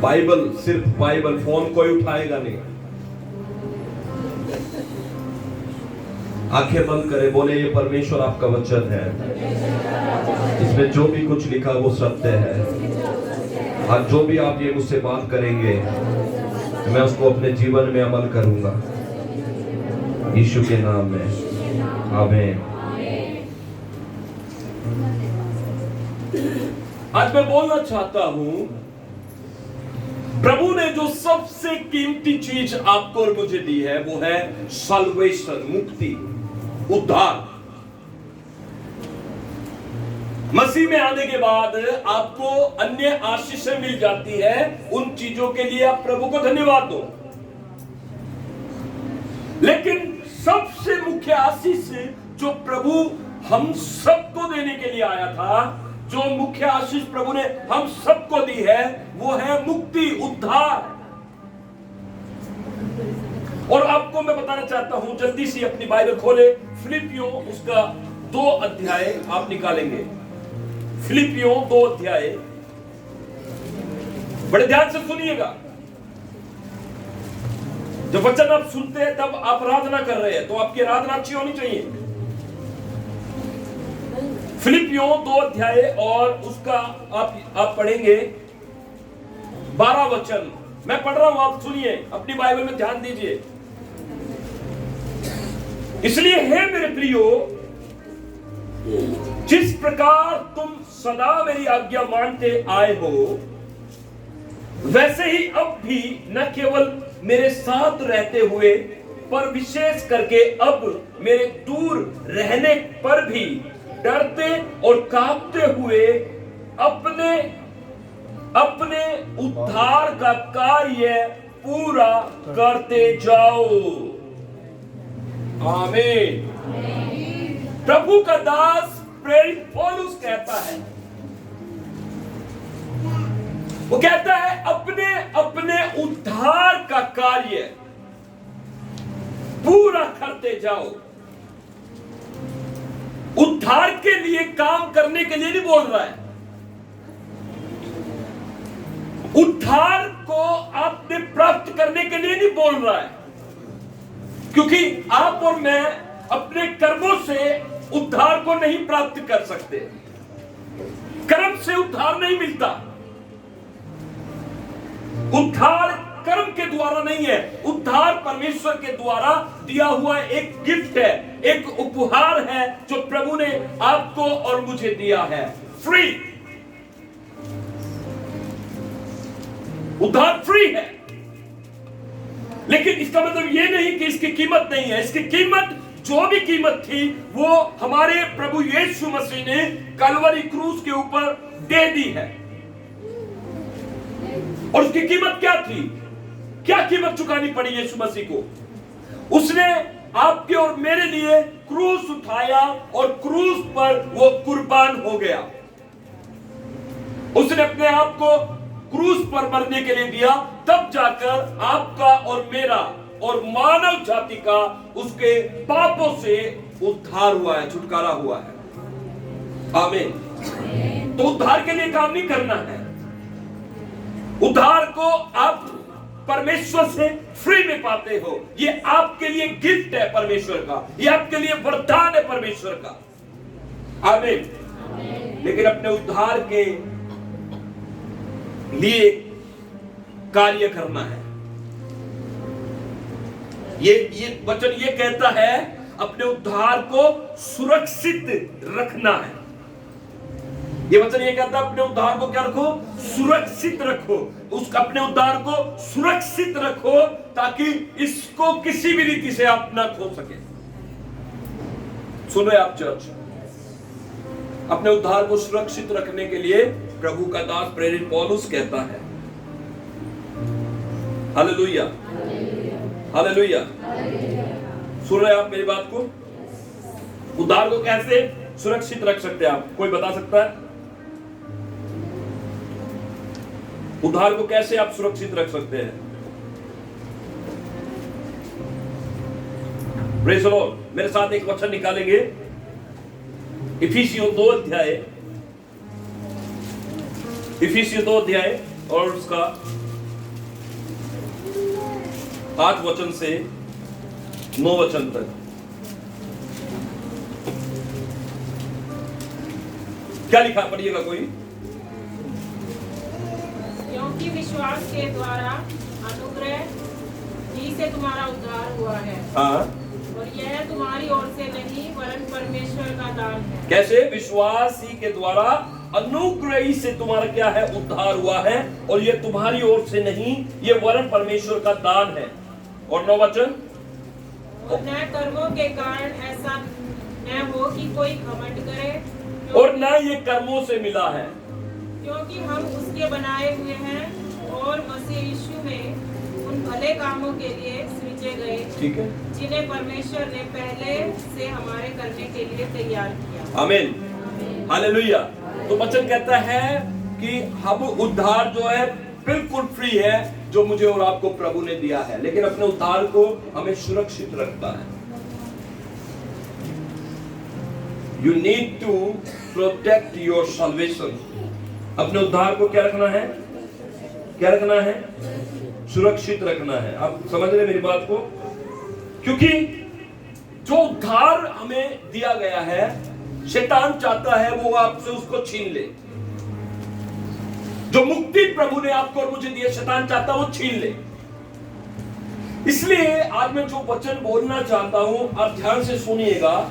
Bible, सिर्फ Bible, phone कोई उठाएगा नहीं। आंखें बंद करे, बोले ये परमेश्वर आपका वचन है, इसमें जो भी कुछ लिखा वो सत्य है, और जो भी आप ये मुझसे बात करेंगे मैं उसको अपने जीवन में अमल करूंगा, यीशु के नाम में, आमीन। आज मैं बोलना चाहता हूं, प्रभु ने जो सबसे कीमती चीज आपको और मुझे दी है वो है सल्वेशन, मुक्ति, उद्धार। मसीह में आने के बाद आपको अन्य आशीषें मिल जाती है, उन चीजों के लिए आप प्रभु को धन्यवाद दो। लेकिन सबसे मुख्य आशीष जो प्रभु हम सबको देने के लिए आया था, जो मुख्य आशीष प्रभु ने हम सबको दी है, वो है मुक्ति, उद्धार। और आपको मैं बताना चाहता हूं, जल्दी से अपनी बाइबल खोले, फिलिपियों उसका 2 अध्याय आप निकालेंगे। फिलिपियों 2 अध्याय, बड़े ध्यान से सुनिएगा। जब वचन आप सुनते हैं तब आप आराधना कर रहे हैं, तो आपकी आराधना अच्छी होनी चाहिए। फिलिपियों 2 अध्याय और उसका आप पढ़ेंगे 12 वचन। मैं पढ़ रहा हूं, आप सुनिए, अपनी बाइबल में ध्यान दीजिए। इसलिए हे मेरे प्रियो, जिस प्रकार तुम सदा मेरी आज्ञा मानते आए हो, वैसे ही अब भी न केवल मेरे साथ रहते हुए, पर विशेष करके अब मेरे दूर रहने पर भी डरते और कांपते हुए अपने अपने उद्धार का कार्य पूरा करते जाओ। आमीन। प्रभु का दास प्रेरित पौलुस कहता है, वो कहता है अपने अपने उद्धार का कार्य पूरा करते जाओ। उद्धार के लिए काम करने के लिए नहीं बोल रहा है, उद्धार को आपने प्राप्त करने के लिए नहीं बोल रहा है, क्योंकि आप और मैं अपने कर्मों से उद्धार को नहीं प्राप्त कर सकते। कर्म से उद्धार नहीं मिलता। उद्धार कर्म के द्वारा नहीं है, उद्धार परमेश्वर के द्वारा दिया हुआ एक गिफ्ट है, एक उपहार है जो प्रभु ने आपको और मुझे दिया है, फ्री। उद्धार फ्री है, लेकिन इसका मतलब यह नहीं कि इसकी कीमत नहीं है। इसकी कीमत, जो भी कीमत थी, वो हमारे प्रभु यीशु मसीह ने कलवरी क्रूस के ऊपर दे दी है। और उसकी कीमत क्या थी? क्या कीमत चुकानी पड़ी यीशु मसीह को? उसने आपके और मेरे लिए क्रूस उठाया और क्रूस पर वो कुर्बान हो गया। उसने अपने आप को क्रूस पर मरने के लिए दिया, तब जाकर आपका और मेरा और मानव जाति का उसके पापों से उद्धार हुआ है, छुटकारा हुआ है। आमीन। तो उद्धार के लिए काम नहीं करना है। उद्धार को आप परमेश्वर से फ्री में पाते हो। ये आपके लिए गिफ्ट है परमेश्वर का, ये आपके लिए वरदान है परमेश्वर का। आमीन। लेकिन अपने उद्धार के लिए कार्य करना है। ये वचन ये कहता है अपने उद्धार को सुरक्षित रखना है। ये वचन ये कहता है अपने उद्धार को क्या रखो? सुरक्षित रखो। उसका अपने उद्धार को सुरक्षित रखो ताकि इसको किसी भी रीति से आप ना खो सके। सुन रहे आप चर्च? अपने उद्धार को सुरक्षित रखने के लिए प्रभु का दास प्रेरित पौलुस कहता है, हालेलुया, हालेलुया। सुन रहे आप मेरी बात को? उद्धार को कैसे सुरक्षित रख सकते हैं आप? कोई बता सकता है? उद्धार को कैसे आप सुरक्षित रख सकते हैं? Praise the Lord. मेरे साथ एक वचन निकालेंगे, इफिसियों 2 अध्याय, इफिसियों 2 अध्याय और उसका 5 वचन से 9 वचन तक। क्या लिखा, पढ़िएगा कोई। क्योंकि विश्वास के द्वारा अनुग्रह ही से तुम्हारा उद्धार हुआ है। हाँ, और यह तुम्हारी ओर से नहीं वरन परमेश्वर का दान है। कैसे? विश्वास ही के द्वारा अनुग्रह ही से तुम्हारा क्या है? उद्धार हुआ है, और ये तुम्हारी ओर से नहीं, ये वरन परमेश्वर का दान है। और 9 वचन, और न कर्मों के कारण ऐसा न हो कि कोई घमंड करे, और ना ये कर्मों से मिला है, क्योंकि हम उसके बनाए हुए हैं और मसीह यीशु में उन भले कामों के लिए सृजे गए, ठीक है, जिन्हें परमेश्वर ने पहले से हमारे करने के लिए तैयार किया। आमीन, हालेलुया। तो वचन कहता है कि हम उद्धार जो है बिल्कुल फ्री है, जो मुझे और आपको प्रभु ने दिया है, लेकिन अपने उद्धार को हमें सुरक्षित रखना है। You need to protect your salvation. अपने उद्धार को क्या रखना है? क्या रखना है? सुरक्षित रखना है। आप समझ रहे मेरी बात को? क्योंकि जो उद्धार हमें दिया गया है, शैतान चाहता है वो आपसे उसको छीन ले। जो मुक्ति प्रभु ने आपको और मुझे दी, शैतान चाहता है वो छीन ले। इसलिए आज मैं जो वचन बोलना चाहता हूं, आप ध्यान से सुनिएगा।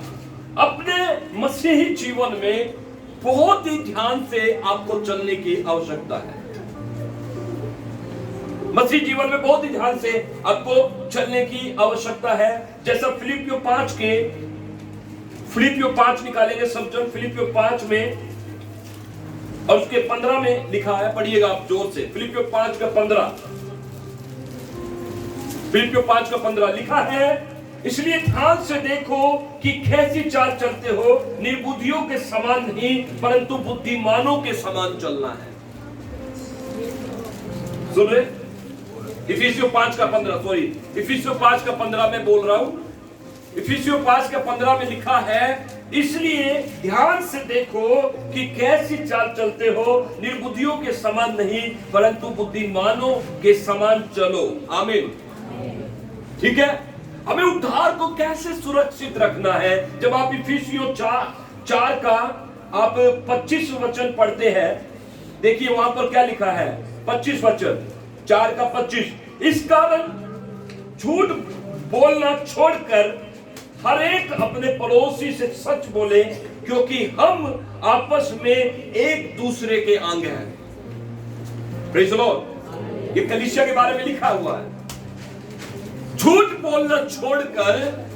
अपने मसीही जीवन में बहुत ही ध्यान से आपको चलने की आवश्यकता है। मसीह जीवन में बहुत ही ध्यान से आपको चलने की आवश्यकता है। जैसा फिलिपियों 5 निकालेंगे सब जन, फिलिपियों 5 में और उसके 15 में लिखा है, पढ़िएगा आप जोर से। फिलिपियों 5 का 15 लिखा है, इसलिए ध्यान से देखो कि कैसी चाल चलते हो, निर्बुद्धियों के समान नहीं परंतु बुद्धिमानों के समान चलना है। सुन ले, इफिसियों 5 का 15 में बोल रहा हूं। इफिसियों 5 का 15 में लिखा है, इसलिए ध्यान से देखो कि कैसी चाल चलते हो, निर्बुद्धियों के समान नहीं परंतु बुद्धिमानों के समान चलो। आमीन, ठीक है। हमें उद्धार को कैसे सुरक्षित रखना है? जब आप इफिसियों 4 का आप 25 वचन पढ़ते हैं, देखिए वहां पर क्या लिखा है। 25 वचन 4 का 25, इस कारण झूठ बोलना छोड़कर हर एक अपने पड़ोसी से सच बोले, क्योंकि हम आपस में एक दूसरे के अंग हैं। Praise the Lord. ये कलीसिया के बारे में लिखा हुआ है। झूठ बोलना छोड़कर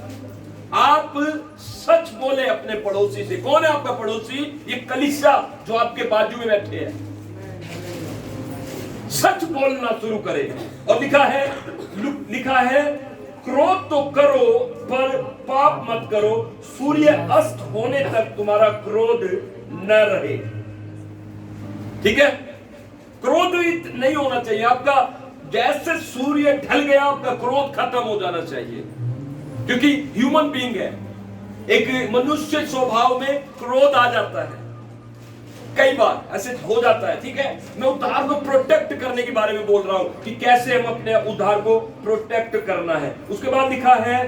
आप सच बोले अपने पड़ोसी से। कौन है आपका पड़ोसी? ये कलीसिया जो आपके बाजू में बैठे हैं। सच बोलना शुरू करें। और लिखा है क्रोध तो करो पर पाप मत करो, सूर्य अस्त होने तक तुम्हारा क्रोध न रहे। ठीक है, क्रोध नहीं होना चाहिए आपका। जैसे सूर्य ढल गया, आपका क्रोध खत्म हो जाना चाहिए, क्योंकि ह्यूमन बीइंग है, एक मनुष्य स्वभाव में क्रोध आ जाता है, कई बार ऐसे हो जाता है। ठीक है, मैं उद्धार को प्रोटेक्ट करने के बारे में बोल रहा हूं कि कैसे हम अपने उद्धार को प्रोटेक्ट करना है। उसके बाद लिखा है,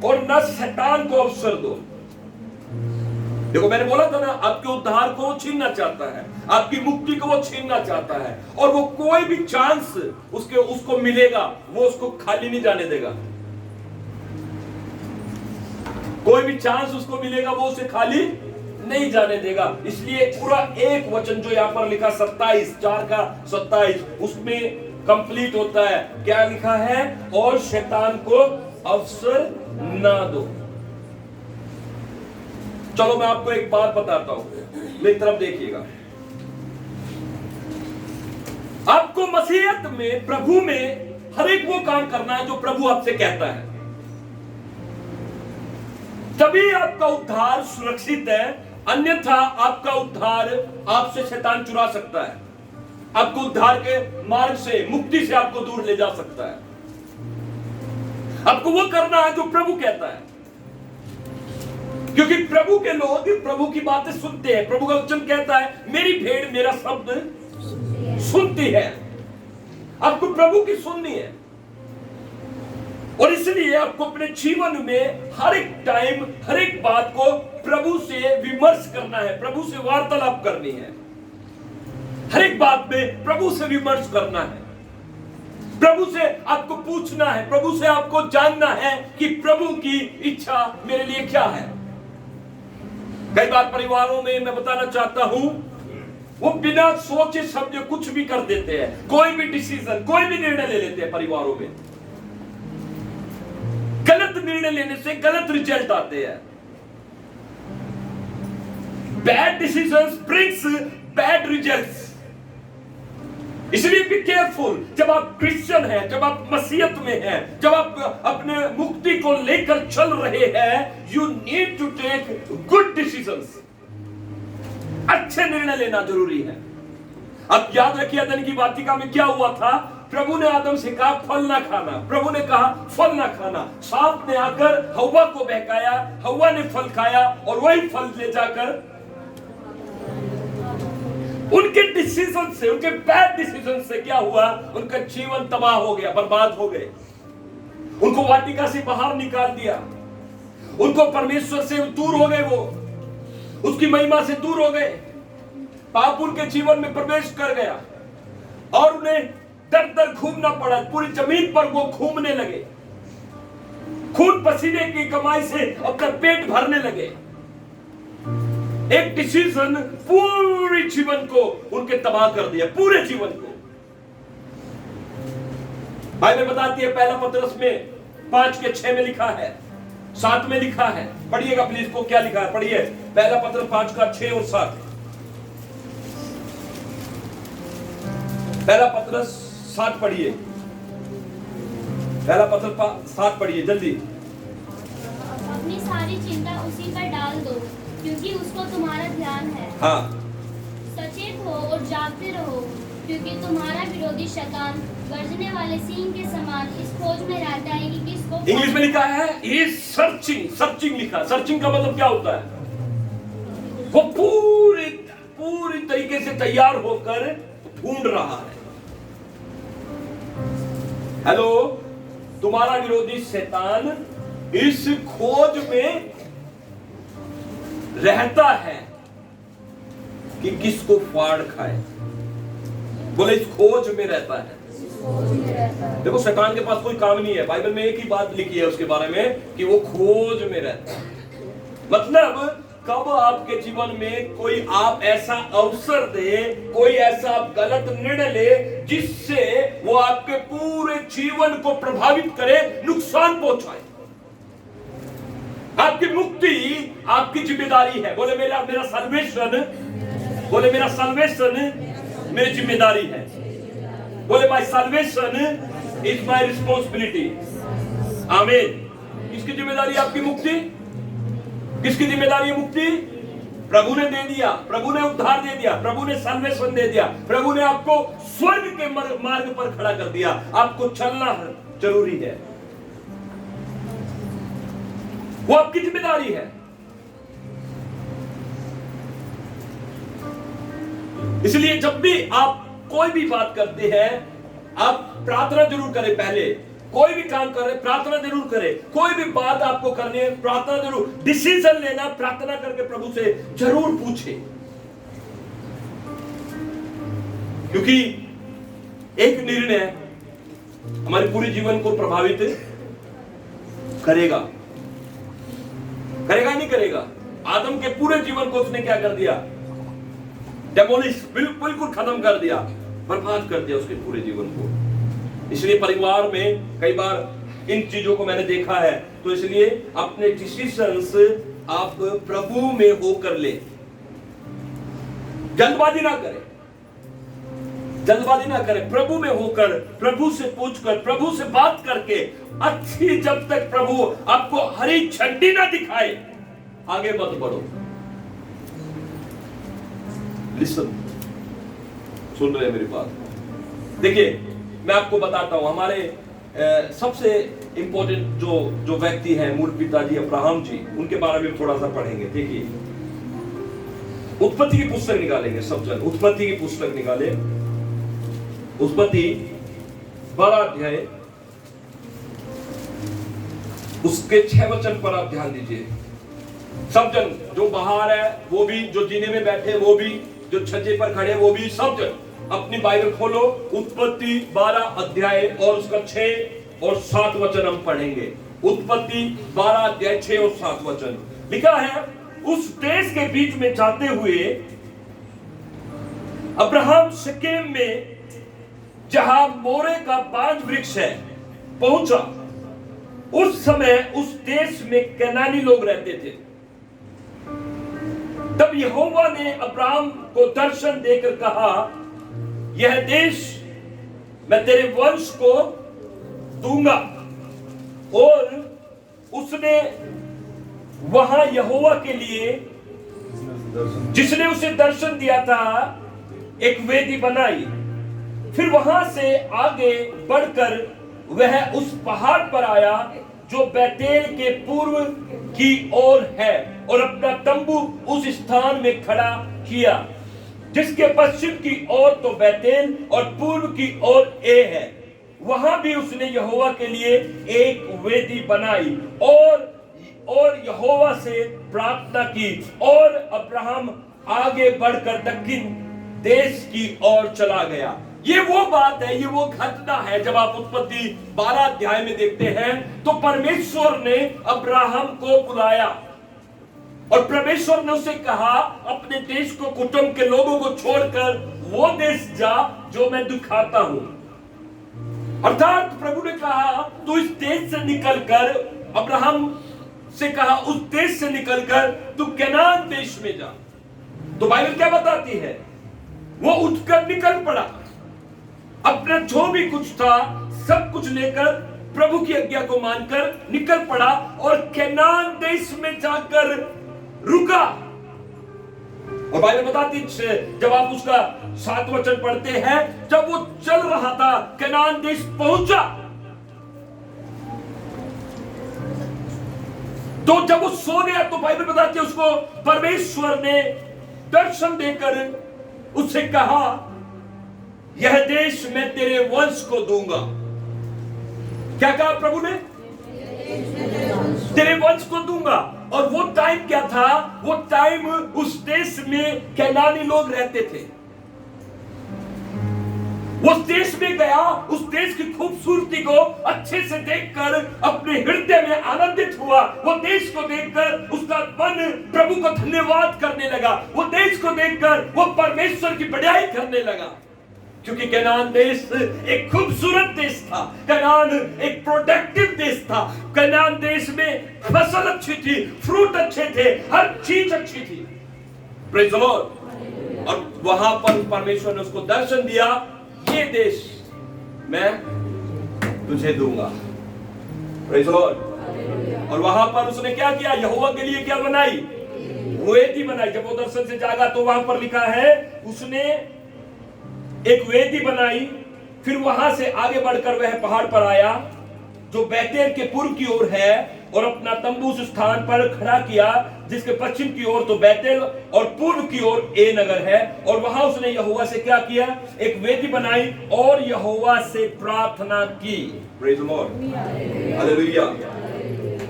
और न शैतान को अवसर दो। देखो, मैंने बोला था ना, आपके उद्धार को वो छीनना चाहता है, आपकी मुक्ति को वो छीनना चाहता है, और वो कोई भी चांस उसको मिलेगा, वो उसको खाली नहीं जाने देगा। कोई भी चांस उसको मिलेगा, वो उसे खाली नहीं जाने देगा। इसलिए पूरा एक वचन जो यहां पर लिखा 4 का 27, उसमें कंप्लीट होता है। क्या लिखा है? और शैतान को अवसर ना दो। चलो मैं आपको एक बात बताता हूं, मेरी तरफ देखिएगा। आपको मसीहत में, प्रभु में हर एक वो काम करना है जो प्रभु आपसे कहता है, तभी आपका उद्धार सुरक्षित है। अन्यथा आपका उद्धार आपसे शैतान चुरा सकता है, आपको उद्धार के मार्ग से, मुक्ति से आपको दूर ले जा सकता है। आपको वो करना है जो प्रभु कहता है, क्योंकि प्रभु के लोग प्रभु की बातें सुनते हैं। प्रभु का वचन कहता है, मेरी भेड़ मेरा शब्द सुनती है। आपको प्रभु की सुननी है। और इसलिए आपको अपने जीवन में हर एक टाइम, हर एक बात को प्रभु से विमर्श करना है, प्रभु से वार्तालाप करनी है। हर एक बात में प्रभु से विमर्श करना है, प्रभु से आपको पूछना है, प्रभु से आपको जानना है कि प्रभु की इच्छा मेरे लिए क्या है। कई बार परिवारों में मैं बताना चाहता हूं, वो बिना सोचे समझे कुछ भी कर देते हैं, कोई भी डिसीजन, कोई भी निर्णय ले लेते हैं। परिवारों में गलत निर्णय लेने से गलत रिजल्ट आते हैं। Bad decisions brings bad results. इसलिए बी केयरफुल। जब आप क्रिश्चियन हैं, जब आप मसीहत में हैं, जब आप अपने मुक्ति को लेकर चल रहे हैं, you need to take good decisions. अच्छे निर्णय लेना जरूरी है। अब याद रखिए अदन की वाटिका में क्या हुआ था। प्रभु ने आदम से कहा फल ना खाना, प्रभु ने कहा फल ना खाना। सांप ने आकर हव्वा को बहकाया, हव्वा ने फल खाया और वही फल ले जाकर उनके डिसीजन से, उनके बैड डिसीजन से क्या हुआ, उनका जीवन तबाह हो गया, बर्बाद हो गए। उनको वाटिका से बाहर निकाल दिया, उनको परमेश्वर से दूर हो गए, वो उसकी महिमा से दूर हो गए। पाप उनके जीवन में प्रवेश कर गया और उन्हें दर दर घूमना पड़ा। पूरी जमीन पर वो घूमने लगे, खून पसीने की कमाई से अपना पेट भरने लगे। एक डिसीजन पूरे जीवन को उनके तबाह कर दिया, पूरे जीवन को। बाइबल बताती है, पहला पतरस में 5:6 में लिखा है, 7 में लिखा है। पढ़िएगा प्लीज को क्या लिखा है, पढ़िए। पहला पतरस 5:6 और 7। पहला पतरस 7 पढ़िए, पहला पतरस 7 पढ़िए जल्दी। अपनी सारी चिंता उसी पर डाल दो, क्योंकि उसको तुम्हारा ध्यान है। हाँ, सचेत हो और जागते रहो, क्योंकि तुम्हारा विरोधी शैतान गर्जने वाले सिंह के समान इस खोज में रहता है कि किसको। इंग्लिश में लिखा है इज सर्चिंग, सर्चिंग लिखा। सर्चिंग का मतलब क्या होता है? वो पूरी तरीके से तैयार होकर ढूंढ रहा है। हेलो, तुम्हारा विरोधी शैतान इस खोज में रहता है कि किसको फाड़ खाए। बोले इस खोज में रहता है। देखो शैतान के पास कोई काम नहीं है। बाइबल में एक ही बात लिखी है उसके बारे में कि वो खोज में रहता है। मतलब कब आपके जीवन में कोई आप ऐसा अवसर दे, कोई ऐसा गलत निर्णय ले जिससे वो आपके पूरे जीवन को प्रभावित करे, नुकसान पहुंचाए। आपकी मुक्ति आपकी जिम्मेदारी है। बोले मेरा सल्वेशन, बोले मेरा सल्वेशन मेरी जिम्मेदारी है। बोले my salvation is my responsibility. आमीन। किसकी जिम्मेदारी आपकी मुक्ति? किसकी जिम्मेदारी है मुक्ति? प्रभु ने दे दिया, प्रभु ने उद्धार दे दिया, प्रभु ने सल्वेशन दे दिया, प्रभु ने आपको स्वर्ग के मार्ग पर खड़ा कर दिया। आपको चलना जरूरी है, वो आपकी जिम्मेदारी है। इसलिए जब भी आप कोई भी बात करते हैं, आप प्रार्थना जरूर करें। पहले कोई भी काम करें, प्रार्थना जरूर करें। कोई भी बात आपको करनी है, प्रार्थना जरूर। डिसीजन लेना, प्रार्थना करके प्रभु से जरूर पूछे, क्योंकि एक निर्णय हमारे पूरे जीवन को प्रभावित करेगा। करेगा नहीं करेगा? आदम के पूरे जीवन को उसने क्या कर दिया? डेमोलिश, बिल्कुल खत्म कर दिया, बर्बाद कर दिया उसके पूरे जीवन को। इसलिए परिवार में कई बार इन चीजों को मैंने देखा है। तो इसलिए अपने डिसीजंस आप प्रभु में होकर ले, जल्दबाजी ना करें, जल्दबाजी ना करें। प्रभु में होकर, प्रभु से पूछकर, प्रभु से बात करके अच्छी, जब तक प्रभु आपको हरी झंडी ना दिखाए आगे मत बढ़ो। लिसन, सुन रहे मेरी बात? देखिए मैं आपको बताता हूं, हमारे सबसे इंपॉर्टेंट जो व्यक्ति हैं, मूल पिताजी अब्राहम जी, उनके बारे में थोड़ा सा पढ़ेंगे। देखिए उत्पत्ति की पुस्तक निकालेंगे सब जन। उत्पत्ति की पुस्तक निकाले, उत्पत्ति 12 अध्याय उसके 6 वचन पर आप ध्यान दीजिए। सब जन, जो बाहर है वो भी, जो जीने में बैठे वो भी, जो छज्जे पर खड़े वो भी, सब जन अपनी बाइबल खोलो। उत्पत्ति 12 अध्याय और उसका 6 और 7 वचन हम पढ़ेंगे। उत्पत्ति 12 अध्याय 6 और 7 वचन लिखा है, उस देश के बीच में जाते हुए अब्राहम शकेम में, जहां मोरे का बांज वृक्ष है, पहुंचा। उस समय उस देश में कनानी लोग रहते थे। तब यहोवा ने अब्राहम को दर्शन देकर कहा, यह देश मैं तेरे वंश को दूंगा। और उसने वहां यहोवा के लिए, जिसने उसे दर्शन दिया था, एक वेदी बनाई। फिर वहां से आगे बढ़कर वह उस पहाड़ पर आया जो बैतेल के पूर्व की ओर है, और अपना तंबू उस स्थान में खड़ा किया, जिसके पश्चिम की ओर तो बैतेल और पूर्व की ओर ए है। वहां भी उसने यहोवा के लिए एक वेदी बनाई और यहोवा से प्रार्थना की। और अब्राहम आगे बढ़कर दक्षिण देश की ओर चला गया। ये वो बात है, ये वो घटना है। जब आप उत्पत्ति 12 अध्याय में देखते हैं तो परमेश्वर ने अब्राहम को बुलाया और परमेश्वर ने उसे कहा, अपने देश को, कुटुंब के लोगों को छोड़कर वो देश जा जो मैं दिखाता हूं। अर्थात प्रभु ने कहा, तू इस देश से निकलकर, अब्राहम से कहा, उस देश से निकलकर तू कनान देश में जा। तो बाइबल क्या बताती है? वो उठकर निकल पड़ा, अपना जो भी कुछ था सब कुछ लेकर, प्रभु की आज्ञा को मानकर निकल पड़ा और कनान देश में जाकर रुका। और बाइबल बताती है, जब आप उसका 7 वचन पढ़ते हैं, जब वो चल रहा था, कनान देश पहुंचा, तो जब वो सो गया तो बाइबल बताती है उसको परमेश्वर ने दर्शन देकर उससे कहा, यह देश मैं तेरे वंश को दूंगा। क्या कहा प्रभु ने? तेरे वंश को दूंगा। और वो टाइम क्या था? वो टाइम उस देश में कनानी लोग रहते थे। उस देश में गया, उस देश की खूबसूरती को अच्छे से देखकर अपने हृदय में आनंदित हुआ। वो देश को देखकर उसका मन प्रभु को धन्यवाद करने लगा। वो देश को देखकर वो परमेश्वर की बढ़ाई करने लगा, क्योंकि कनान देश एक खूबसूरत देश था। कनान एक प्रोडक्टिव देश था। कनान देश में फसल अच्छी थी, फ्रूट अच्छे थे, हर चीज अच्छी थी। Praise the Lord. और वहां पर परमेश्वर ने उसको दर्शन दिया, ये देश मैं तुझे दूंगा। Praise the Lord. और वहां पर उसने क्या किया? यहोवा के लिए क्या बनाई? वेदी बनाई। जब वो दर्शन से जागा तो वहां पर लिखा है, उसने एक वेदी बनाई। फिर वहां से आगे बढ़कर वह पहाड़ पर आया जो बैतेल के पूर्व की ओर है, और अपना तंबू उस स्थान पर खड़ा किया जिसके पश्चिम की ओर तो बैतेल और पूर्व की ओर ए नगर है। और वहां उसने यहोवा से क्या किया? एक वेदी बनाई और यहोवा से प्रार्थना की। Praise the Lord, hallelujah.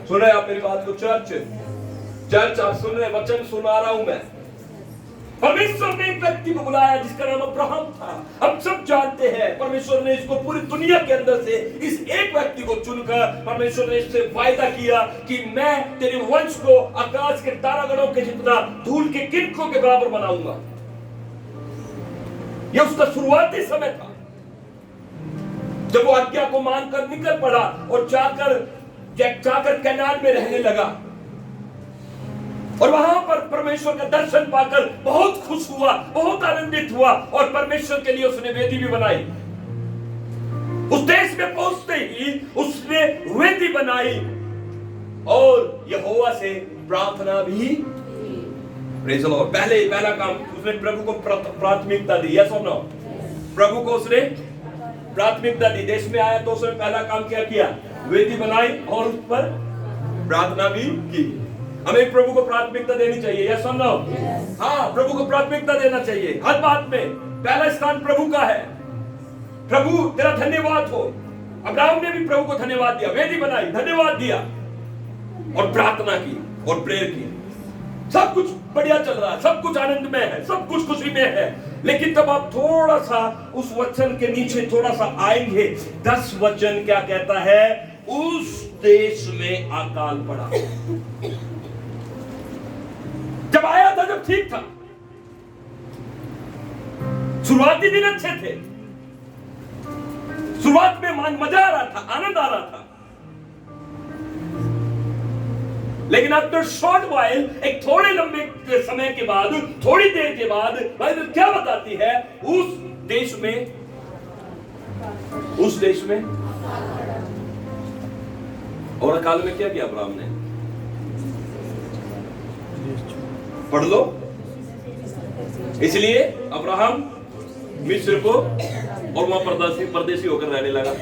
सुन रहे आप मेरी बात को? चर्च आप सुन रहे? वचन सुना रहा हूं मैं। परमेश्वर ने एक व्यक्ति को बुलाया जिसका नाम अब्राहम था। हम सब जानते हैं परमेश्वर ने इसको पूरी दुनिया के अंदर से इस एक व्यक्ति को चुनकर परमेश्वर ने इससे वायदा किया कि मैं तेरे वंश को आकाश के तारागणों के जितना, धूल के किरणों के बराबर बनाऊंगा। यह उसका शुरुआती समय था जब वो आज्ञा को मानकर निकल पड़ा और जाकर कनान में रहने लगा। और वहां पर परमेश्वर का दर्शन पाकर बहुत खुश हुआ, बहुत आनंदित हुआ, और परमेश्वर के लिए उसने वेदी भी बनाई। उस देश में पहुंचते ही उसने वेदी बनाई और यहोवा से प्रार्थना भी। Praise the Lord. पहला काम उसने प्रभु को प्राथमिकता दी। यस और नो? प्रभु को उसने प्राथमिकता दी। देश में आया तो उसने पहला काम क्या किया? वेदी बनाई और उस पर प्रार्थना भी की। हमें प्रभु को प्राथमिकता देनी चाहिए। यस और नो? हाँ, प्रभु को प्राथमिकता देना चाहिए हर बात में। पहला स्थान प्रभु का है। प्रभु तेरा धन्यवाद हो। अब्राहम ने भी प्रभु को धन्यवाद दिया, वेदी बनाई, धन्यवाद दिया। और प्रार्थना की और प्रेयर की। सब कुछ बढ़िया चल रहा है, सब कुछ आनंद में है, सब कुछ खुशी में है। लेकिन तब आप थोड़ा सा उस वचन के नीचे थोड़ा सा आएंगे, 10 वचन क्या कहता है? उस देश में अकाल पड़ा। जब आया था, जब ठीक था, शुरुआती दिन अच्छे थे, शुरुआत में मजा आ रहा था, आनंद आ रहा था। लेकिन आफ्टर शॉर्ट वाइल, एक थोड़े लंबे समय के बाद, थोड़ी देर के बाद बाइबल क्या बताती है? उस देश में और अकाल में क्या किया अब्राहम ने? पढ़ लो। इसलिए अब्राहम मिस्र को और वहां परदेशी होकर रहने लगा।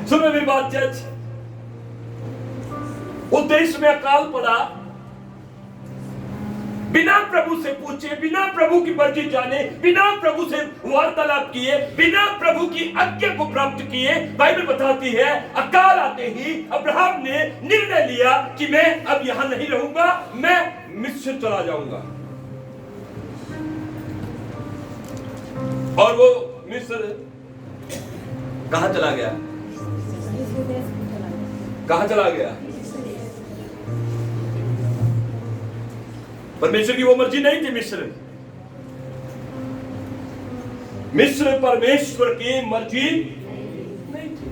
सुनो मेरी बात चर्च, उस देश में अकाल पड़ा, बिना प्रभु से पूछे, बिना प्रभु की मर्जी जाने, बिना प्रभु से वार्तालाप किए, बिना प्रभु की आज्ञा को प्राप्त किए, बाइबल बताती है अकाल आते ही अब्राहम ने निर्णय लिया कि मैं अब यहां नहीं रहूंगा, मैं मिस्र चला जाऊंगा। और वो मिस्र कहां चला गया? कहां चला गया? परमेश्वर की वो मर्जी नहीं थी। मिस्र परमेश्वर की मर्जी नहीं थी।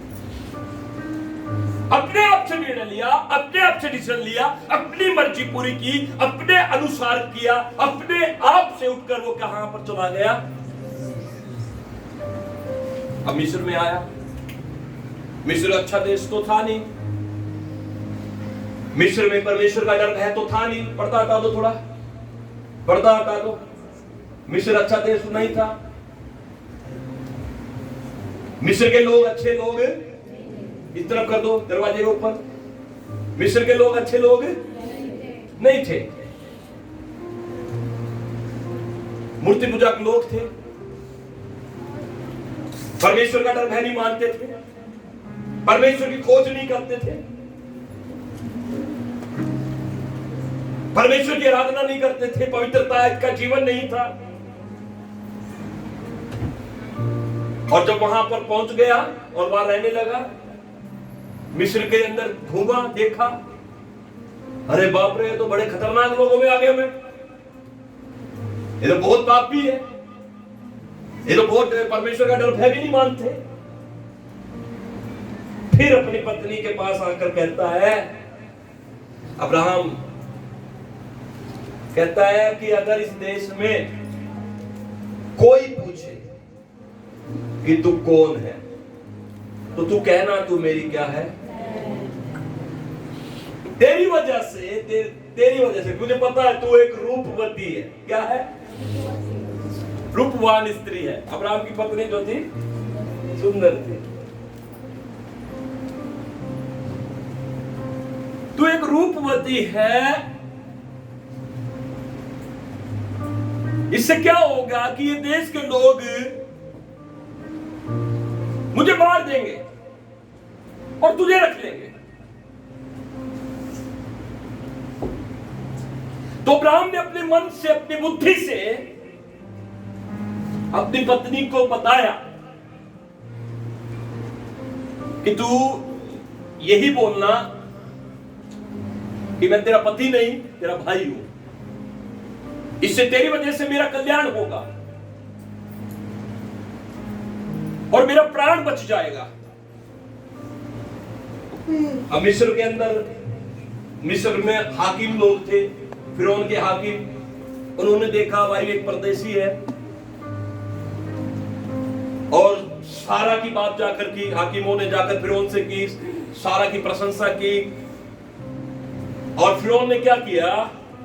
अपने आप से निर्णय लिया, अपने आप से डिसीजन लिया, अपनी मर्जी पूरी की, अपने अनुसार किया, अपने आप से उठकर वो कहां पर चला गया? अब मिस्र में आया। मिस्र अच्छा देश तो था नहीं, मिस्र में परमेश्वर का डर है तो था नहीं। पर्दा हटा दो, थोड़ा पर्दा हटा दो। मिस्र अच्छा देश नहीं था, मिस्र के लोग अच्छे लोग, इस तरफ कर दो दरवाजे के ऊपर, मिस्र के लोग अच्छे लोग नहीं थे, मूर्ति पूजक लोग थे, परमेश्वर का डर नहीं मानते थे, परमेश्वर की खोज नहीं करते थे, परमेश्वर की आराधना नहीं करते थे, पवित्रता का जीवन नहीं था। और जब वहां पर पहुंच गया और वहां रहने लगा, मिस्र के अंदर घूमा, देखा, अरे बाप रे, ये तो बड़े खतरनाक लोगों में आ गए हमें, ये तो बहुत पापी है, ये तो बहुत परमेश्वर का डर भय भी नहीं मानते। फिर अपनी पत्नी के पास आकर कहता है, अब्राहम कहता है कि अगर इस देश में कोई पूछे कि तू कौन है, तो तू कहना तू मेरी क्या है? तेरी वजह से मुझे पता है तू एक रूपवती है। क्या है? रूपवान स्त्री है। अब्राहम की पत्नी जो थी सुंदर थी। तू एक रूपवती है। इससे क्या होगा कि ये देश के लोग मुझे मार देंगे और तुझे रख लेंगे। तो अब्राहम ने अपने मन से, अपनी बुद्धि से अपनी पत्नी को बताया कि तू यही बोलना कि मैं तेरा पति नहीं, तेरा भाई हूं, इससे तेरी वजह से मेरा कल्याण होगा और मेरा प्राण बच जाएगा। अब मिस्र के अंदर, मिस्र में हाकिम लोग थे, फिरौन के हाकिम, उन्होंने देखा भाई एक परदेशी है, और सारा की बात जाकर की, हाकिमों ने जाकर फिरौन से की, सारा की प्रशंसा की। और फिरौन ने क्या किया?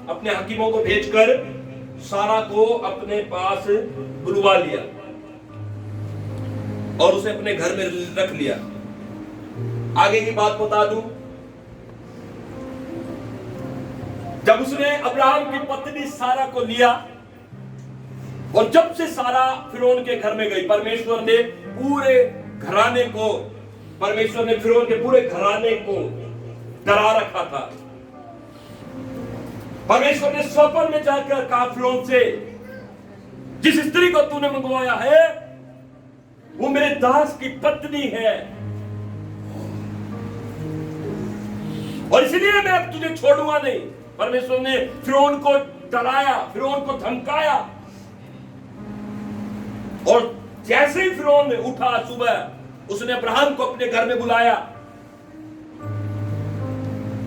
अपने हाकिमों को भेजकर सारा को अपने पास बुलवा लिया और उसे अपने घर में रख लिया। आगे की बात बता दूं, जब उसने अब्राहम की पत्नी सारा को लिया और जब से सारा फिरौन के घर में गई, परमेश्वर ने पूरे घराने को परमेश्वर ने फिरौन के पूरे घराने को डरा रखा था। परमेश्वर ने स्वप्न में जाकर कहा फिरौन से, जिस स्त्री को तूने मंगवाया है वो मेरे दास की पत्नी है, और इसलिए मैं अब तुझे छोड़ूंगा नहीं। परमेश्वर ने फिरौन को डराया, फिरौन को धमकाया, और जैसे ही फिरौन उठा सुबह, उसने अब्राहम को अपने घर में बुलाया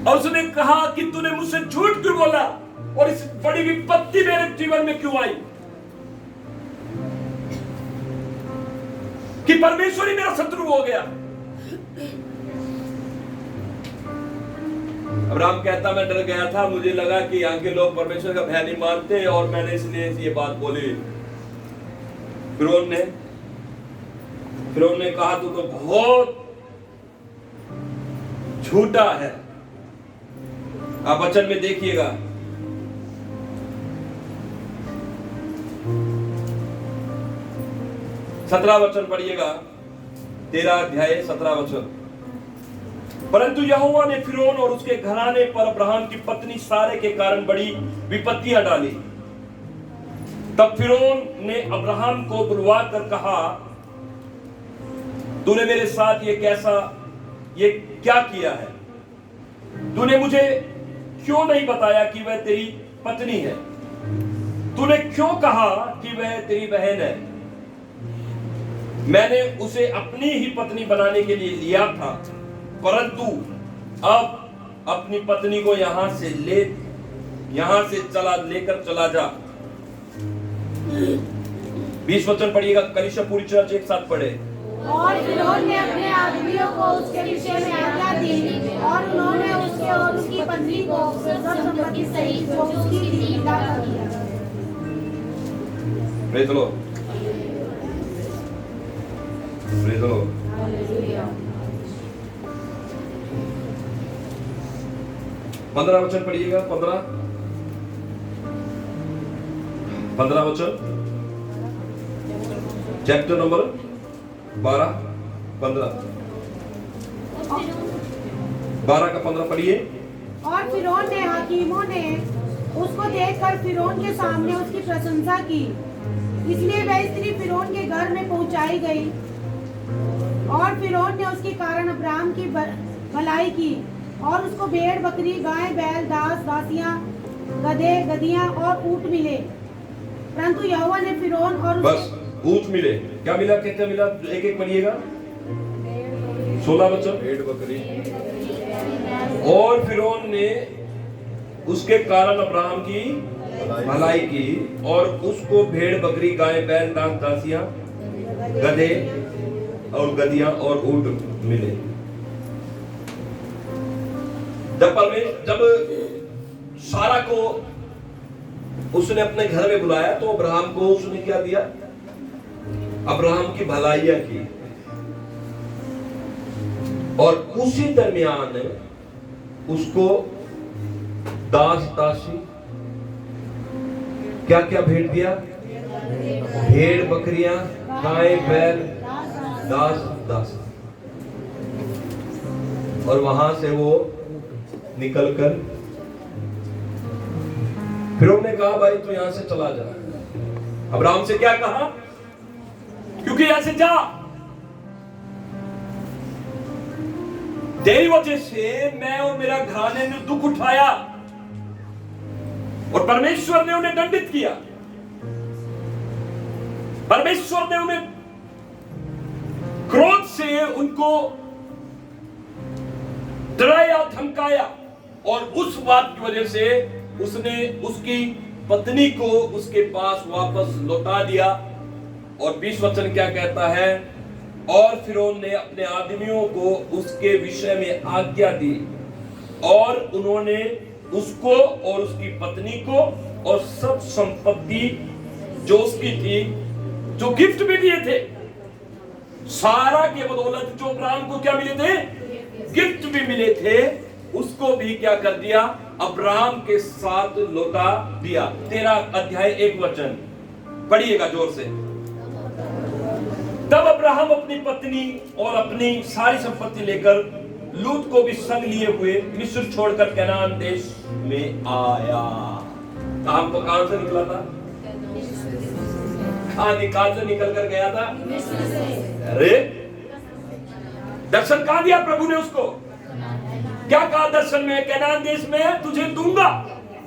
और उसने कहा कि तूने मुझसे झूठ क्यों बोला और इस बड़ी विपत्ति मेरे जीवन में क्यों आई कि परमेश्वर ही मेरा शत्रु हो गया। अब्राहम कहता, मैं डर गया था, मुझे लगा कि यहाँ के लोग परमेश्वर का भय नहीं मानते और मैंने इसलिए ये बात बोली। फिरौन ने कहा, तू तो बहुत झूठा है। आप वचन में देखिएगा, सत्रह वचन पढ़िएगा, 13 अध्याय 17 वचन। परंतु यहोवा ने फिरौन और उसके घराने पर अब्राहम की पत्नी सारे के कारण बड़ी विपत्तियां डाली। तब फिरौन ने अब्राहम को बुलवा कर कहा, तूने मेरे साथ ये क्या किया है? तूने मुझे क्यों नहीं बताया कि वह तेरी पत्नी है? तूने क्यों कहा कि वह तेरी बहन है? मैंने उसे अपनी ही पत्नी बनाने के लिए लिया था, परंतु अब अपनी पत्नी को यहां से लेकर चला जा। 20 वचन पढ़िएगा, कलीसिया पूरी चर्च एक साथ पढ़े। और फिरौन ने अपने आदमियों को उसके विषय में आज्ञा दी और उन्होंने उसके और उसकी पत्नी को सब संपत्ति सहित जो उसकी थी विदा कर दिया। Praise the Lord, praise the Lord. 15 वचन पढ़िएगा, 15 वचन, चैप्टर नंबर 12 का 15 पढ़िए। और फिरौन ने हाकिमों ने उसको देखकर फिरौन के सामने उसकी प्रशंसा की, इसलिए वह स्त्री फिरौन के घर में पहुंचाई गई। और फिरौन ने उसके कारण अब्राहम की भलाई की और उसको भेड़ बकरी गाय बैल दास दासियां गधे गधियां और ऊंट मिले। परंतु यहोवा ने फिरौन और बस ऊंट मिले, क्या मिला, क्या मिला, एक पढ़िएगा। 16 वचन, भेड़ बकरी। और फिरौन ने उसके कारण अब्राहम की भलाई की और उसको भेड़ बकरी गाय बैल दास दासियां गधे और गधियां और ऊंट मिले। जब सारा को उसने अपने घर में बुलाया तो अब्राहम को उसने क्या दिया? अब्राहम की भलाइयां की। और उसी दरमियान उसको दास दासी क्या क्या भेंट दिया? भेड़ बकरियां गाय बैल दास दासी। और वहां से वो निकलकर फिर उन्होंने कहा, भाई तू यहां से चला जा। अब्राहम से क्या कहा? क्योंकि यहां से जा, तेरी वजह से मैं और मेरा घराने ने दुख उठाया और परमेश्वर ने उन्हें दंडित किया। परमेश्वर ने उन्हें क्रोध से उनको डराया धमकाया और उस बात की वजह से उसने उसकी पत्नी को उसके पास वापस लौटा दिया। और 20 वचन क्या कहता है? और फिरौन ने अपने आदमियों को उसके विषय में आज्ञा दी और उन्होंने उसको और उसकी पत्नी को और सब संपत्ति जो उसकी थी, जो गिफ्ट भी दिए थे, सारा के बदौलत जो अब्राहम को क्या मिले थे? गिफ्ट भी मिले थे, उसको भी क्या कर दिया? अब्राहम के साथ लौटा दिया। 13 अध्याय 1 वचन पढ़िएगा जोर से। तब अब्राहम अपनी पत्नी और अपनी सारी संपत्ति लेकर लूत को भी संग लिए हुए मिस्र छोड़कर कनान देश में आया। कहां से निकला था? कहां से निकल कर गया था? अरे दर्शन कहां दिया प्रभु ने उसको? क्या कहा दर्शन में? कनान देश में तुझे दूंगा,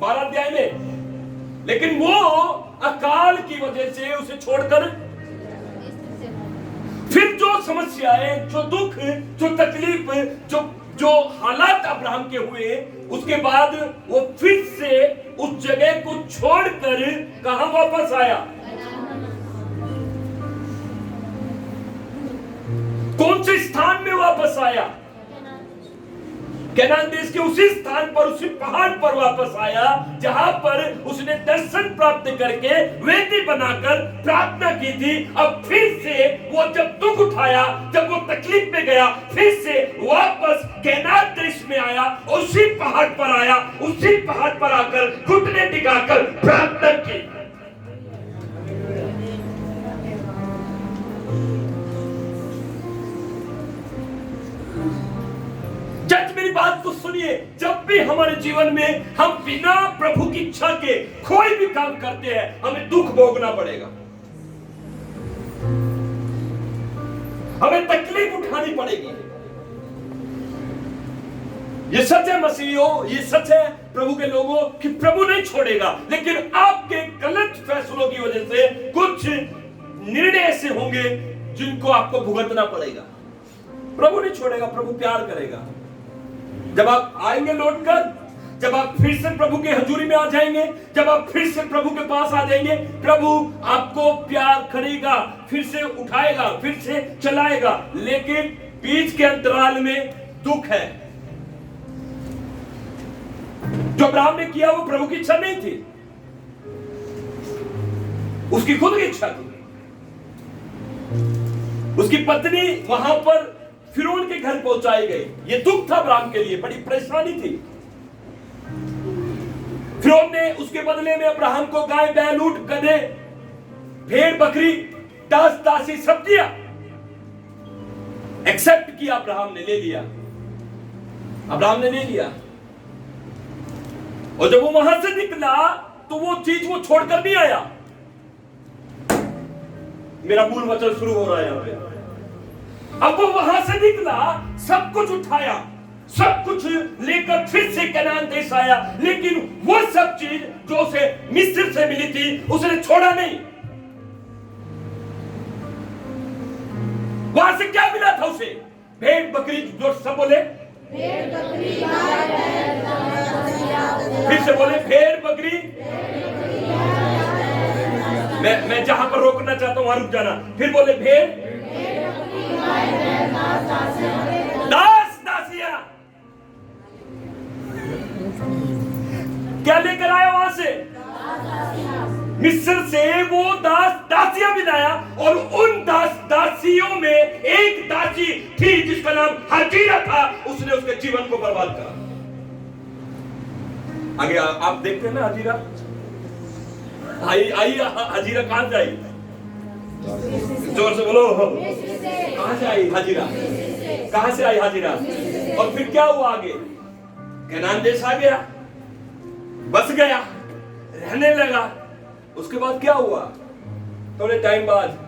12 अध्याय में। लेकिन वो अकाल की वजह से उसे छोड़कर फिर जो समस्याएं, जो दुख, जो तकलीफ, जो हालात अब्राहम के हुए, उसके बाद वो फिर से उस जगह को छोड़कर कहां वापस आया? कौन से स्थान में वापस आया? कनान देश के उसी स्थान पर, उसी पहाड़ पर वापस आया जहां पर उसने दर्शन प्राप्त करके वेदी बनाकर प्रार्थना की थी। अब फिर से वो जब दुख उठाया, जब वो तकलीफ में गया, फिर से वापस कनान देश में आया, उसी पहाड़ पर आया, उसी पहाड़ पर आकर घुटने टिकाकर प्रार्थना की। जज मेरी बात को सुनिए, जब भी हमारे जीवन में हम बिना प्रभु की इच्छा के कोई भी काम करते हैं, हमें दुख भोगना पड़ेगा, हमें तकलीफ उठानी पड़ेगी। ये सच है मसीहियों, ये सच है प्रभु के लोगों कि प्रभु नहीं छोड़ेगा। लेकिन आपके गलत फैसलों की वजह से कुछ निर्णय ऐसे होंगे जिनको आपको भुगतना पड़ेगा। प्रभु नहीं छोड़ेगा, प्रभु प्यार करेगा। जब आप आएंगे लौटकर, जब आप फिर से प्रभु के हजूरी में आ जाएंगे, जब आप फिर से प्रभु के पास आ जाएंगे, प्रभु आपको प्यार करेगा, फिर से उठाएगा, फिर से चलाएगा। लेकिन बीच के अंतराल में दुख है। जो अब्राहम ने किया वो प्रभु की इच्छा नहीं थी, उसकी खुद की इच्छा थी। उसकी पत्नी वहां पर फिरौन के घर पहुंचाई गई। ये दुख था अब्राहम के लिए, बड़ी परेशानी थी। फिरौन ने उसके बदले में अब्राहम को गाय, बैल, ऊंट, गधे, भेड़, बकरी, दास, दासी सब दिया। एक्सेप्ट किया अब्राहम ने, ले लिया, अब्राहम ने ले लिया। और जब वो वहां से निकला तो वो चीज वो छोड़कर नहीं आया। मेरा मूल वचन शुरू हो रहा है यहां पे। अब वो वहां से निकला, सब कुछ उठाया, सब कुछ लेकर फिर से कनान देश आया। लेकिन वो सब चीज जो उसे मिस्र से मिली थी उसने छोड़ा नहीं। वहां से क्या मिला था उसे? भेड़, बकरी, जो सब बोले भेड़, बकरी, फिर से बोले भेड़, बकरी। मैं जहां पर रोकना चाहता हूं वहां रुक जाना। फिर बोले भेड़, दास, दासियां। क्या लेकर आया वहां से? मिस्र से वो दास, दासियां भी लाया। और उन दास, दासियों में एक दासी थी जिसका नाम हाजिरा था। उसने उसके जीवन को बर्बाद करा। आगे आप देखते हैं ना, हाजिरा आई हाजिरा कहां से आई? जोर से बोलो, कहां से आई हाजिरा? कहां से आई हाजिरा? और फिर क्या हुआ आगे? कनान देश आ गया, बस गया, रहने लगा। उसके बाद क्या हुआ? थोड़े टाइम बाद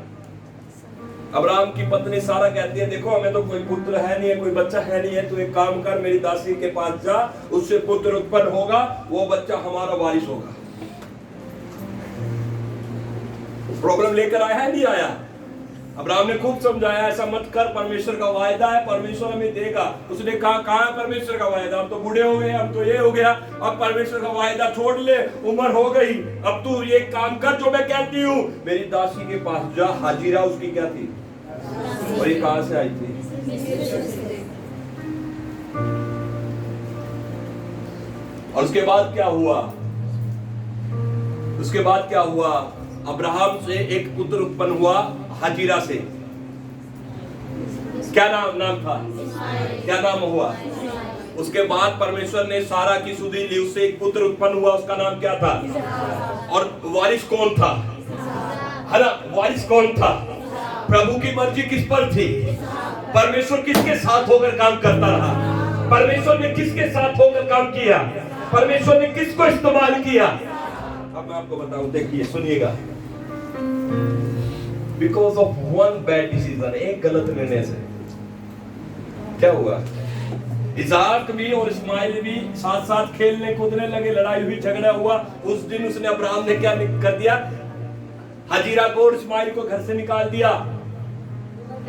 अब्राहम की पत्नी सारा कहती है, देखो हमें तो कोई पुत्र है नहीं है, कोई बच्चा है नहीं है, तू एक काम कर, मेरी दासी के पास जा, उससे पुत्र उत्पन्न होगा, वो बच्चा हमारा वारिस होगा। प्रॉब्लम लेकर आया है, नहीं आया? अब्राहम ने खूब समझाया, ऐसा मत कर, परमेश्वर का वायदा है, परमेश्वर हमें देगा। उसने कहा, कहां है परमेश्वर का वायदा? हम तो बूढ़े हो गए, हम तो ये हो गया, अब परमेश्वर का वायदा छोड़ ले, उम्र हो गई, अब तू ये काम कर जो मैं कहती हूँ, मेरी दासी के पास जा। हाजिरा उसकी क्या थी? और ये कहां से आई थी? और उसके बाद क्या हुआ? उसके बाद क्या हुआ? अब्राहम से एक पुत्र उत्पन्न हुआ हाजिरा से। क्या नाम था? क्या नाम हुआ? उसके बाद परमेश्वर ने सारा की सुधि ली, उससे एक पुत्र उत्पन्न हुआ, उसका नाम क्या था? और वारिस कौन था? है ना, वारिस कौन था? प्रभु की मर्जी किस पर थी? परमेश्वर किसके साथ होकर काम करता रहा? परमेश्वर ने किसके साथ होकर काम किया? परमेश्वर ने किसको इस्तेमाल किया? अब मैं आपको बताऊं, देखिए सुनिएगा। Because of one bad decision, एक गलत निर्णय से क्या हुआ? इसाक भी और इस्माइल भी साथ साथ खेलने कूदने लगे, लड़ाई हुई, झगड़ा हुआ। उस दिन उसने, अब्राहम ने क्या कर दिया? हाजिरा को और इस्माइल को घर से निकाल दिया,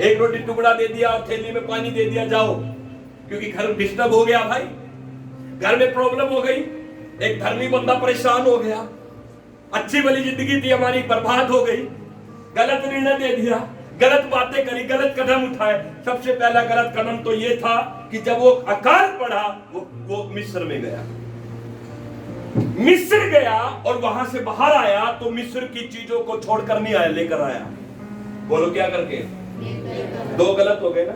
एक रोटी टुकड़ा दे दिया और थैली में पानी दे दिया, जाओ, क्योंकि घर डिस्टर्ब हो गया भाई, घर में प्रॉब्लम हो गई, एक धर्मी बंदा परेशान हो गया, अच्छी भली जिंदगी थी हमारी बर्बाद हो गई, गलत निर्णय दे दिया, गलत बातें करी, गलत कदम उठाए। सबसे पहला गलत कदम तो ये था कि जब वो अकाल पड़ा, वो मिस्र में गया, मिस्र गया और वहां से बाहर आया तो मिस्र की चीजों को छोड़कर नहीं आया, लेकर आया। बोलो क्या करके? दो गलत हो गए ना।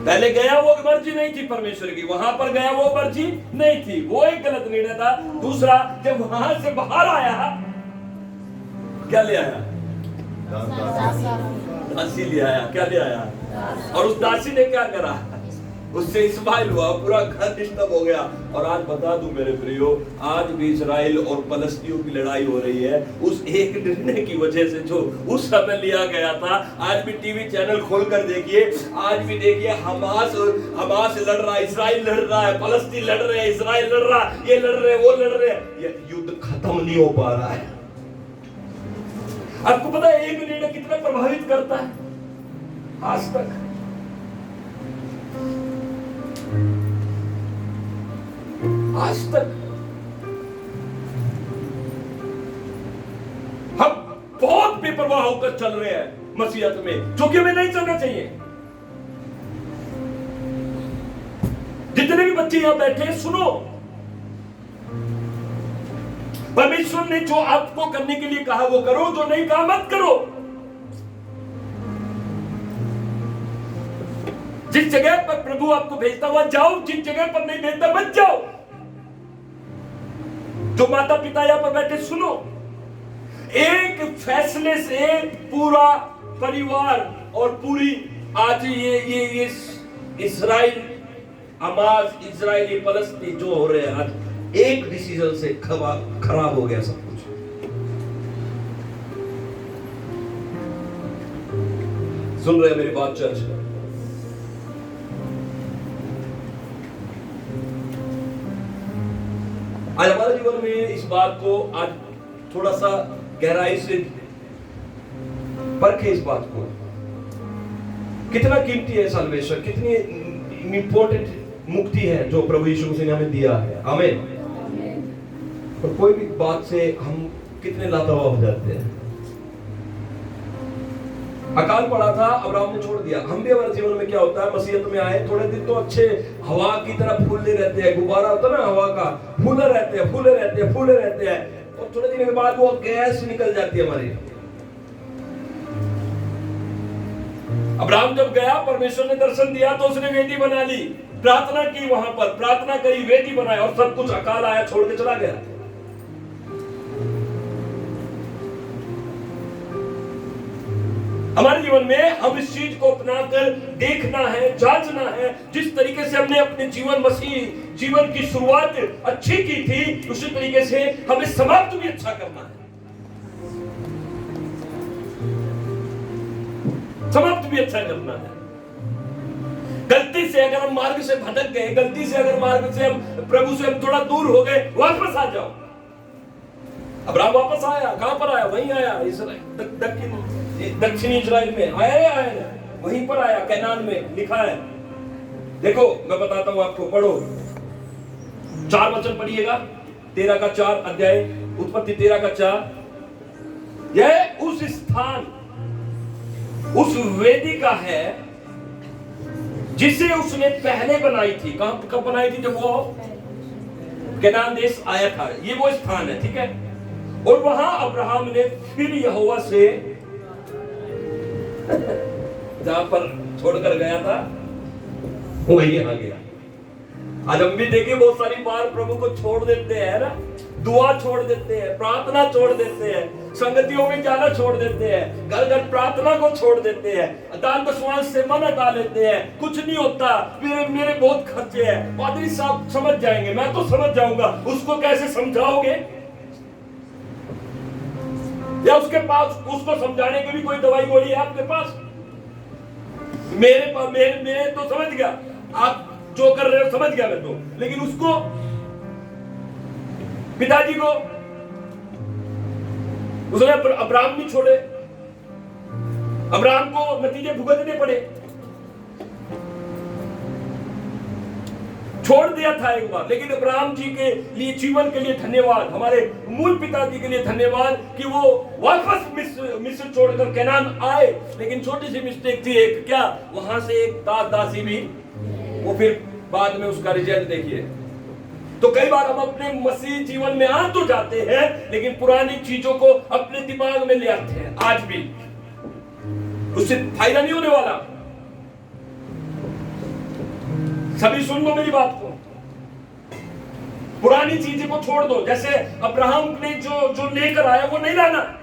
पहले गया वो मर्जी नहीं थी परमेश्वर की, वहां पर गया वो मर्जी नहीं थी, वो एक गलत निर्णय था। दूसरा, जब वहां से बाहर आया, क्या ले आया? दासी ले आया। क्या ले आया? और उस दासी ने क्या करा? उससे इस्माइल हुआ, पूरा घर डिस्टर्ब हो गया। और आज बता दूं मेरे प्रियो, आज भी इजराइल और फलस्तीनियों की लड़ाई हो रही है, उस एक निर्णय की वजह से जो उस समय लिया गया था। आज भी टीवी चैनल खोलकर देखिए, आज भी देखिए, हमास लड़ रहा है, इजराइल लड़ रहा है, फलस्तीन लड़ रहे हैं, इजराइल लड़ रहा है, ये लड़ रहे हैं, वो लड़ रहे हैं, ये युद्ध खत्म नहीं हो पा रहा है। आपको पता है एक निर्णय कितना प्रभावित करता है? आज तक हम बहुत बेपरवाह होकर चल रहे हैं मसीहत में, जो कि हमें नहीं चलना चाहिए। जितने भी बच्चे यहां बैठे हैं, सुनो, परमेश्वर ने जो आपको करने के लिए कहा वो करो, जो नहीं कहा मत करो। जिस जगह पर प्रभु आपको भेजता हुआ जाओ, जिस जगह पर नहीं भेजता मत जाओ। जो माता पिता यहां पर बैठे, सुनो, एक फैसले से पूरा परिवार और पूरी आज ये इजराइल, हमास, इजराइली, फलस्तीन जो हो रहे हैं, आज एक डिसीजन से खराब हो गया सब कुछ। सुन रहे हैं मेरी बात चर्च? आज हमारे जीवन में इस बात को आज थोड़ा सा गहराई से परखे, इस बात को, कितना कीमती है साल्वेशन, कितनी इंपॉर्टेंट मुक्ति है जो प्रभु यीशु मसीह ने हमें दिया है। आमीन। और कोई भी बात से हम कितने लापरवाह हो जाते हैं। अकाल पड़ा था, अब्राहम ने छोड़ दिया। हम भी हमारे जीवन में क्या होता है, मसीहत में आए, थोड़े दिन तो अच्छे हवा की तरह फूलते रहते हैं, गुब्बारा होता है ना हवा का, फूले रहते हैं, और थोड़े दिन के बाद वो गैस निकल जाती है हमारी। अब्राहम जब गया, परमेश्वर ने दर्शन दिया तो उसने वेदी बना ली, प्रार्थना की, वहां पर प्रार्थना करी, वेदी बनाई, और सब कुछ अकाल आया, छोड़ के चला गया। हमारे जीवन में हम इस चीज को अपनाकर देखना है, जांचना है। जिस तरीके से हमने अपने जीवन की शुरुआत अच्छी की थी, उसी तरीके से हमें समाप्त भी अच्छा करना है। समाप्त भी अच्छा करना है। गलती से अगर हम मार्ग से भटक गए, गलती से अगर मार्ग से हम प्रभु से हम थोड़ा दूर हो गए, वापस आ जाओ। अब्राहम वापस आया, कहां पर आया? वहीं आया, दक्षिणी इजराइल में आया, वहीं पर आया, कैनान में लिखा है। देखो मैं बताता हूं आपको, पढ़ो 4 वचन पढ़िएगा, 13 का 4 अध्याय, उत्पत्ति 13 का 4। यह उस स्थान, उस वेदी का है जिसे उसने पहले बनाई थी। कब बनाई थी? जब वो कैनान देश आया था। ये वो स्थान है, ठीक है। और वहां अब्राहम ने फिर यहोवा से जहां पर छोड़कर गया था वही आ गया। आज हम भी देखिए बहुत सारी बार प्रभु को छोड़ देते हैं ना, दुआ छोड़ देते हैं, प्रार्थना छोड़ देते हैं, संगतियों में जाना छोड़ देते हैं, घर घर प्रार्थना को छोड़ देते हैं, दान दशमांश से मन हटा लेते हैं, कुछ नहीं होता, मेरे बहुत खर्चे हैं। पादरी साहब समझ जाएंगे, मैं तो समझ जाऊंगा। उसको कैसे समझाओगे? या उसके पास उसको समझाने की भी कोई दवाई गोली है आपके पास? मेरे पास मेरे तो समझ गया, आप जो कर रहे हो समझ गया मैं तो, लेकिन उसको, पिताजी को उसने अब्राहम नहीं छोड़े, अब्राहम को नतीजे भुगतने पड़े। छोड़ दिया था एक बार, लेकिन अब्राहम जी के लिए, जीवन के लिए धन्यवाद, हमारे मूल पिताजी के लिए धन्यवाद कि वो वापस मिस्र छोड़कर कैनान आए। लेकिन छोटी सी मिस्टेक थी एक, क्या? वहां से एक दासी भी, वो फिर बाद में उसका रिजल्ट देखिए। तो कई बार हम अपने मसीह जीवन में आ तो जाते हैं, लेकिन पुरानी चीजों को अपने दिमाग में ले आते हैं आज भी, उससे फायदा नहीं होने वाला। सभी सुन लो मेरी बात को, पुरानी चीजें को छोड़ दो। जैसे अब्राहम ने जो लेकर आया वो नहीं लाना।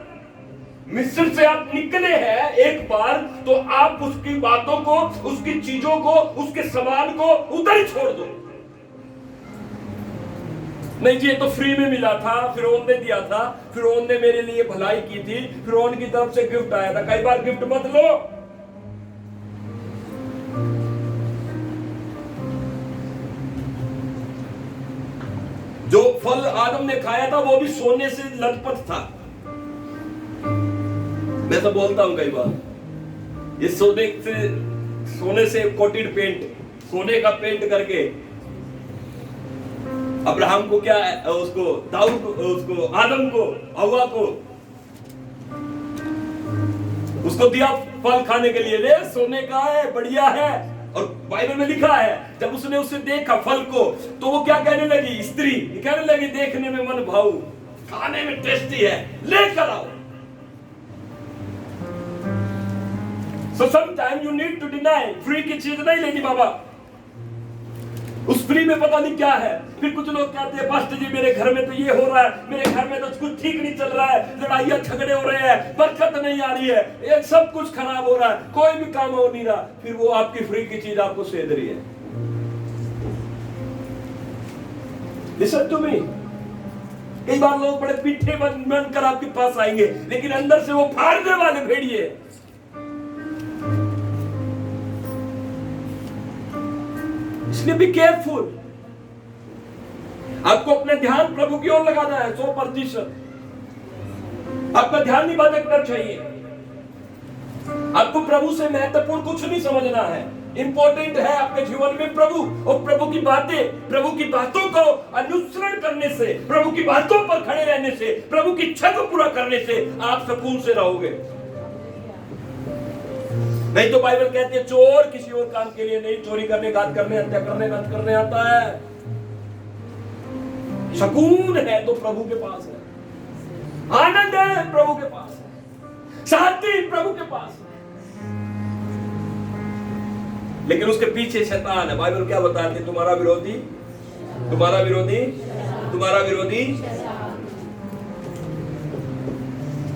मिस्र से आप निकले हैं एक बार, तो आप उसकी बातों को, उसकी चीजों को, उसके सामान को उधर ही छोड़ दो। नहीं जी, ये तो फ्री में मिला था, फिरौन ने दिया था, फिरौन ने मेरे लिए भलाई की थी, फिरौन की तरफ से गिफ्ट आया था। कई बार गिफ्ट मत लो। जो फल आदम ने खाया था वो भी सोने से लथपथ था। मैं तो बोलता हूं कई बार, ये सोने से कोटेड पेंट, सोने का पेंट करके अब्राहम को, क्या उसको, दाऊद को, उसको आदम को, हव्वा को, उसको दिया फल खाने के लिए। ले, सोने का है, बढ़िया है। और बाइबल में लिखा है, जब उसने उसे देखा फल को, तो वो क्या कहने लगी? स्त्री कहने लगी, देखने में मन भाऊ, खाने में टेस्टी है, लेकर आओ। So sometimes you need to deny। Free की चीज नहीं लेनी बाबा, उस फ्री में पता नहीं क्या है। फिर कुछ लोग कहते हैं, पास्टर जी मेरे घर में तो ये हो रहा है, मेरे घर में तो कुछ ठीक नहीं चल रहा है, लड़ाइयां झगड़े हो रहे हैं, बरकत नहीं आ रही है, ये सब कुछ खराब हो रहा है, कोई भी काम हो नहीं रहा। फिर वो आपकी फ्री की चीज आपको सेध रही है। Listen to me. कई बार लोग बड़े पीठे बनकर आपके पास आएंगे, लेकिन अंदर से वो फाड़ने वाले भेड़िए। इसलिए बी केयरफुल। आपको अपना ध्यान प्रभु की ओर लगाना है 100%। आपका ध्यान नहीं भटकना चाहिए। आपको प्रभु से महत्वपूर्ण कुछ नहीं समझना है। इंपॉर्टेंट है आपके जीवन में प्रभु और प्रभु की बातें। प्रभु की बातों को अनुसरण करने से, प्रभु की बातों पर खड़े रहने से, प्रभु की इच्छा को पूरा करने से आप सुकून से रहोगे। नहीं तो बाइबल कहती है, चोर किसी और काम के लिए नहीं, चोरी करने, घात करने, हत्या करने, नष्ट करने आता है। सुकून है तो प्रभु के पास है, आनंद है प्रभु के पास है, शांति प्रभु के पास है। लेकिन उसके पीछे शैतान है। बाइबल क्या बताती है? तुम्हारा विरोधी, तुम्हारा विरोधी, तुम्हारा विरोधी।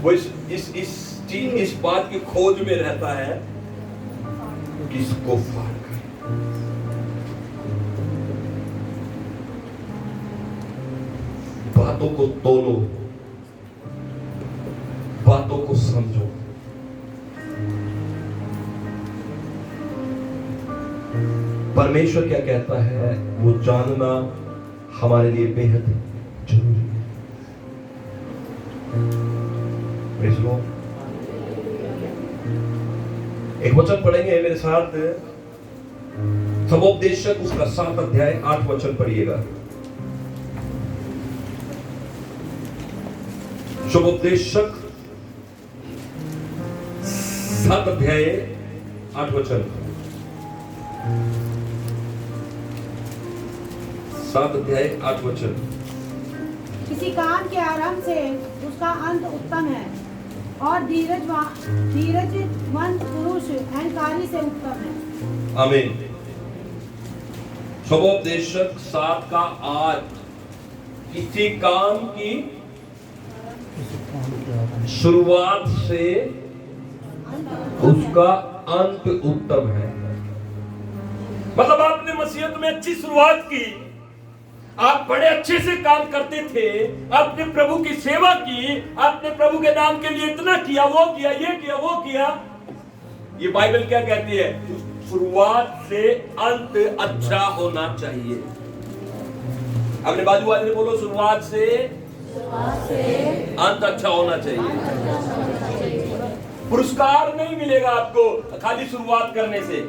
वो इस बात की खोज में रहता है, किसको फाड़ कर। बातों को तोलो, बातों को समझो। परमेश्वर क्या कहता है वो जानना हमारे लिए बेहद जरूरी है। Praise Lord. एक वचन पढ़ेंगे मेरे साथ, समुपदेशक उसका 7 अध्याय 8 वचन पढ़िएगा। समुपदेशक 7 अध्याय 8 वचन। 7 अध्याय 8 वचन। किसी काम के आरंभ से उसका अंत उत्तम है, और धीरजवंत पुरुष अहंकारी से उत्तम है। आमीन। समुपदेशक 7 का 8 किसी काम की शुरुआत से उसका अंत उत्तम है। मतलब आपने मसीहत में अच्छी शुरुआत की, आप बड़े अच्छे से काम करते थे, आपने प्रभु की सेवा की, आपने प्रभु के नाम के लिए इतना किया, वो किया, ये किया, वो किया। ये बाइबल क्या कहती है? शुरुआत से अंत अच्छा होना चाहिए। अपने बाजू वाले ने बोलो, शुरुआत से अंत अच्छा होना चाहिए। पुरस्कार नहीं मिलेगा आपको खाली शुरुआत करने से।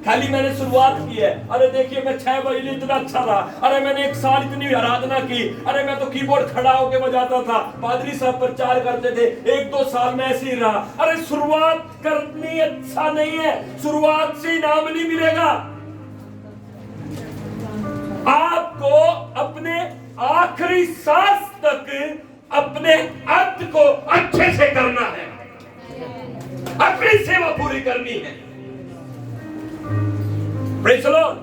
खाली मैंने शुरुआत की है, अरे देखिए मैं 6 महीने इतना अच्छा रहा, अरे मैंने 1 साल इतनी आराधना की, अरे मैं तो कीबोर्ड खड़ा होके बजाता था, पादरी साहब प्रचार करते थे, 1-2 साल में ऐसे ही रहा। अरे शुरुआत करनी अच्छा नहीं है, शुरुआत से इनाम नहीं मिलेगा। आपको अपने आखिरी सांस तक अपने अंत को अच्छे से करना है, अपनी सेवा पूरी करनी है। Praise the Lord.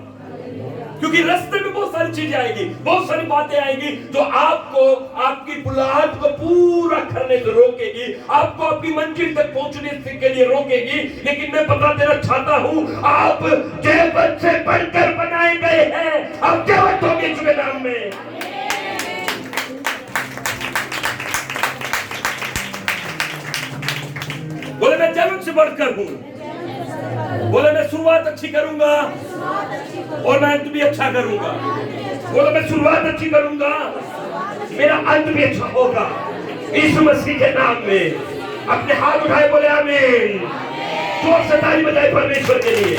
क्योंकि रास्ते में बहुत सारी चीजें आएगी, बहुत सारी बातें आएंगी जो आपको आपकी बुलाहट को पूरा करने से रोकेगी, आपको आपकी मंजिल तक पहुंचने के लिए रोकेगी। लेकिन मैं बता देना चाहता हूं, आप जेवत से बढ़कर बनाए गए हैं। आप जेवत होंगे इसके नाम में। बोले मैं जेवत से बढ़कर हूं। बोले मैं शुरुआत अच्छी करूंगा और मैं अंत भी अच्छा करूंगा। बोले मैं शुरुआत अच्छी करूंगा, मेरा अंत भी अच्छा होगा। यीशु मसीह के नाम में अपने हाथ उठाए, बोले आमीन। जोर से ताली बजाए परमेश्वर के लिए।